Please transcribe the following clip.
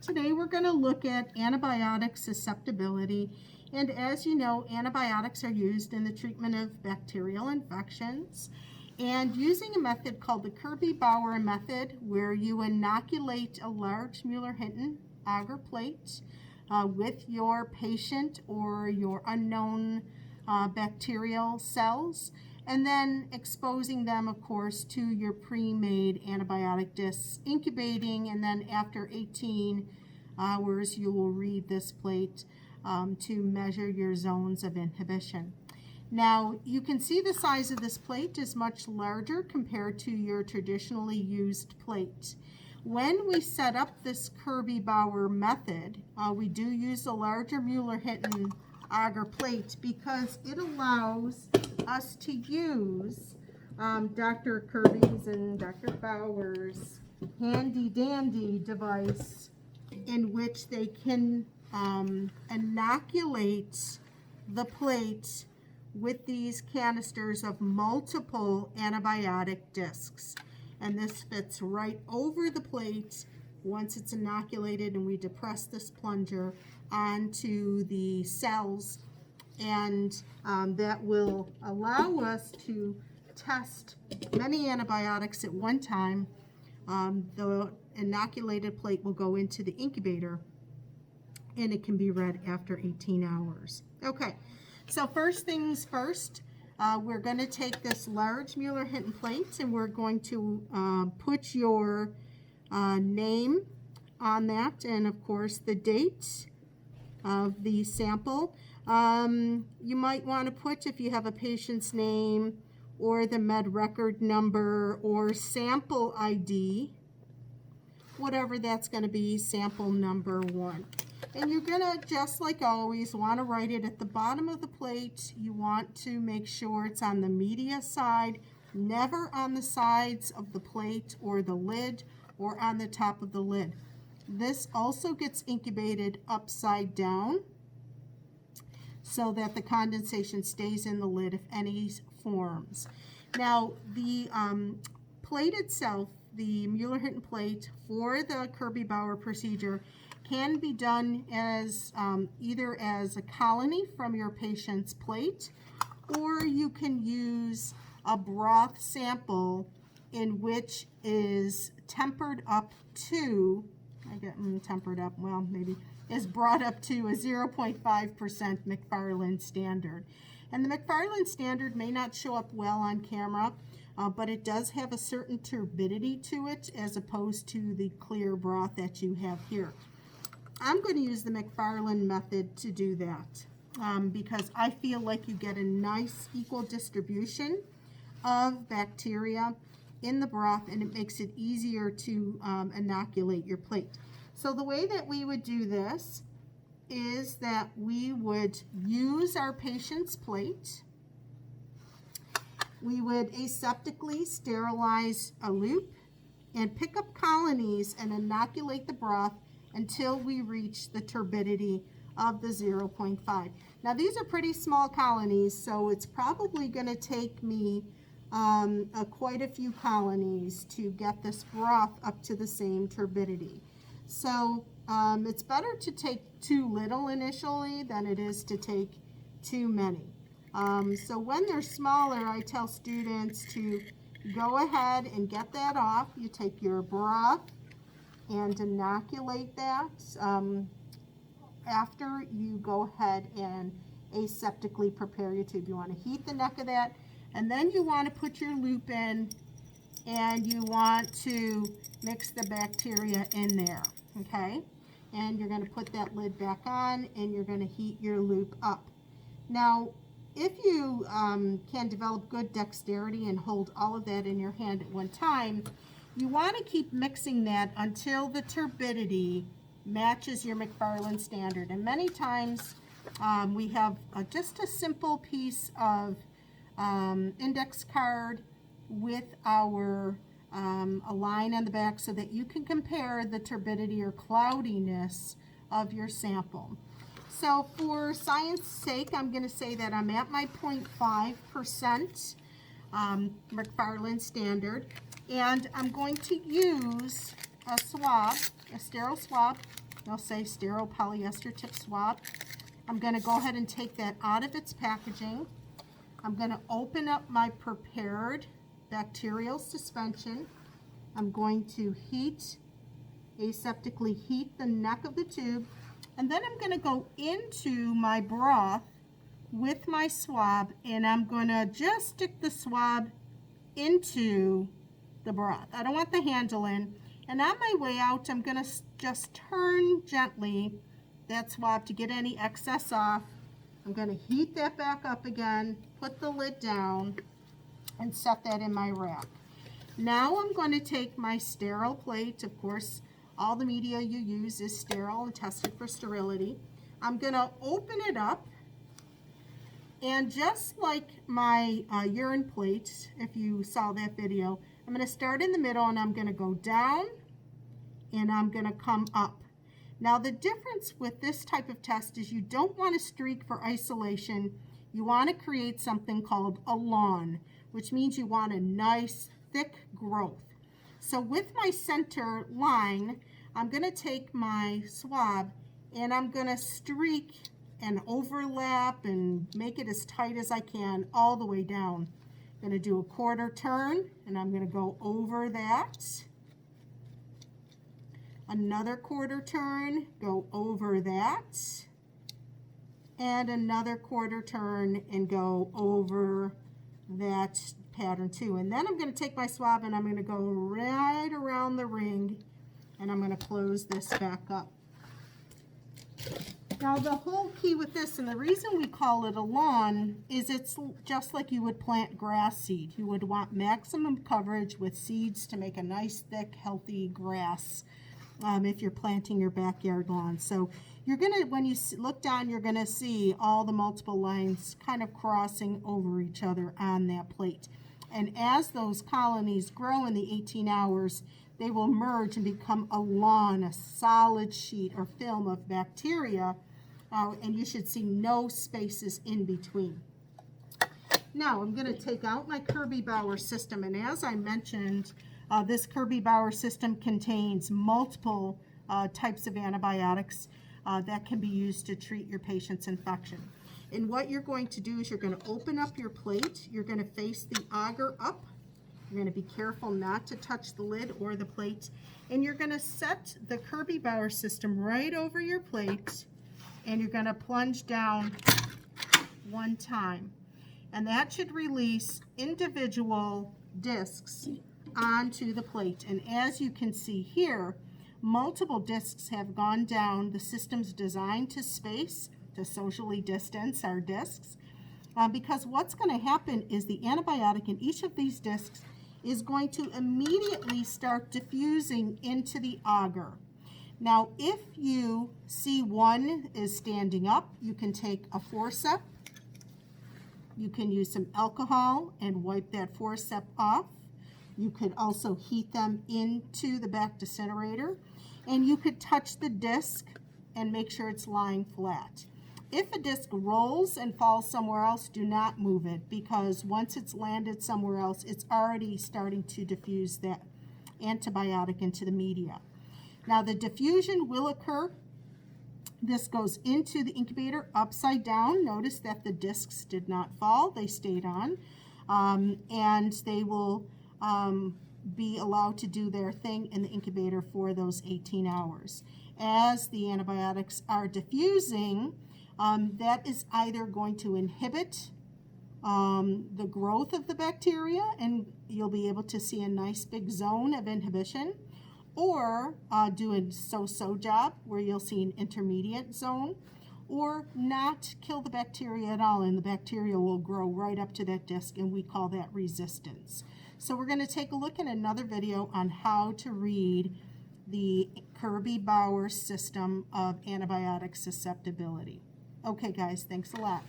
Today we're going to look at antibiotic susceptibility, and as you know, antibiotics are used in the treatment of bacterial infections, and using a method called the Kirby-Bauer method, where you inoculate a large Mueller-Hinton agar plate with your patient or your unknown bacterial cells, and then exposing them, of course, to your pre-made antibiotic discs, incubating, and then after 18 hours, you will read this plate to measure your zones of inhibition. Now, you can see the size of this plate is much larger compared to your traditionally used plate. When we set up this Kirby-Bauer method, we do use a larger Mueller-Hinton agar plate because it allows us to use Dr. Kirby's and Dr. Bauer's handy-dandy device in which they can inoculate the plate with these canisters of multiple antibiotic discs. And this fits right over the plate once it's inoculated, and we depress this plunger onto the cells, and that will allow us to test many antibiotics at one time. The inoculated plate will go into the incubator, and it can be read after 18 hours. Okay, so first things first, we're going to take this large Mueller-Hinton plate, and we're going to put your name on that, and of course the date of the sample. You might want to put, if you have a patient's name or the med record number or sample ID, whatever that's going to be, sample number 1. And you're going to, just like always, want to write it at the bottom of the plate. You want to make sure it's on the media side, never on the sides of the plate or the lid or on the top of the lid. This also gets incubated upside down so that the condensation stays in the lid if any forms. Now, the plate itself, the Mueller-Hinton plate for the Kirby-Bauer procedure, can be done as either as a colony from your patient's plate, or you can use a broth sample in which is tempered up to, is brought up to a 0.5% McFarland standard. And the McFarland standard may not show up well on camera, but it does have a certain turbidity to it as opposed to the clear broth that you have here. I'm going to use the McFarland method to do that because I feel like you get a nice equal distribution of bacteria in the broth, and it makes it easier to inoculate your plate. So the way that we would do this is that we would use our patient's plate. We would aseptically sterilize a loop and pick up colonies and inoculate the broth until we reach the turbidity of the 0.5. Now these are pretty small colonies, so it's probably going to take me quite a few colonies to get this broth up to the same turbidity. So it's better to take too little initially than it is to take too many. So when they're smaller, I tell students to go ahead and get that off. You take your broth and inoculate that after you go ahead and aseptically prepare your tube. You want to heat the neck of that, and then you want to put your loop in, and you want to mix the bacteria in there, okay? And you're going to put that lid back on, and you're going to heat your loop up. Now, if you can develop good dexterity and hold all of that in your hand at one time, you want to keep mixing that until the turbidity matches your McFarland standard. And many times we have just a simple piece of index card with our a line on the back so that you can compare the turbidity or cloudiness of your sample. So for science sake, I'm going to say that I'm at my 0.5% McFarland standard, and I'm going to use a swab, a sterile swab, They'll say sterile polyester tip swab. I'm going to go ahead and take that out of its packaging. I'm going to open up my prepared bacterial suspension. I'm going to aseptically heat the neck of the tube, and then I'm going to go into my broth with my swab, and I'm going to just stick the swab into the broth. I don't want the handle in. And on my way out, I'm going to just turn gently that swab to get any excess off. I'm going to heat that back up again, put the lid down, and set that in my rack. Now I'm going to take my sterile plate. Of course, all the media you use is sterile and tested for sterility. I'm going to open it up, and just like my urine plate, if you saw that video, I'm going to start in the middle, and I'm going to go down, and I'm going to come up. Now the difference with this type of test is you don't want to streak for isolation. You want to create something called a lawn, which means you want a nice thick growth. So with my center line, I'm going to take my swab and I'm going to streak and overlap and make it as tight as I can all the way down. I'm going to do a quarter turn, and I'm going to go over that. Another quarter turn, go over that, and another quarter turn and go over that pattern too. And then I'm going to take my swab and I'm going to go right around the ring, and I'm going to close this back up. Now the whole key with this, and the reason we call it a lawn, is it's just like you would plant grass seed. You would want maximum coverage with seeds to make a nice thick healthy grass. If you're planting your backyard lawn. So you're going to, when you look down, you're going to see all the multiple lines kind of crossing over each other on that plate. And as those colonies grow in the 18 hours, they will merge and become a lawn, a solid sheet or film of bacteria, and you should see no spaces in between. Now I'm going to take out my Kirby Bauer system, and as I mentioned, this Kirby Bauer system contains multiple types of antibiotics that can be used to treat your patient's infection. And what you're going to do is you're going to open up your plate. You're going to face the agar up. You're going to be careful not to touch the lid or the plate. And you're going to set the Kirby Bauer system right over your plate, and you're going to plunge down one time. And that should release individual discs onto the plate. And as you can see here, multiple discs have gone down. The system's designed to space, to socially distance our discs, because what's going to happen is the antibiotic in each of these discs is going to immediately start diffusing into the agar. Now if you see one is standing up, you can take a forceps. You can use some alcohol and wipe that forceps off. You could also heat them into the bactincinerator, and you could touch the disc and make sure it's lying flat. If a disc rolls and falls somewhere else, do not move it, because once it's landed somewhere else, it's already starting to diffuse that antibiotic into the media. Now the diffusion will occur. This goes into the incubator upside down. Notice that the discs did not fall, they stayed on, and they will be allowed to do their thing in the incubator for those 18 hours. As the antibiotics are diffusing, that is either going to inhibit the growth of the bacteria, and you'll be able to see a nice big zone of inhibition, or do a so-so job where you'll see an intermediate zone, or not kill the bacteria at all, and the bacteria will grow right up to that disc, and we call that resistance. So we're going to take a look at another video on how to read the Kirby Bauer system of antibiotic susceptibility. Okay guys, thanks a lot.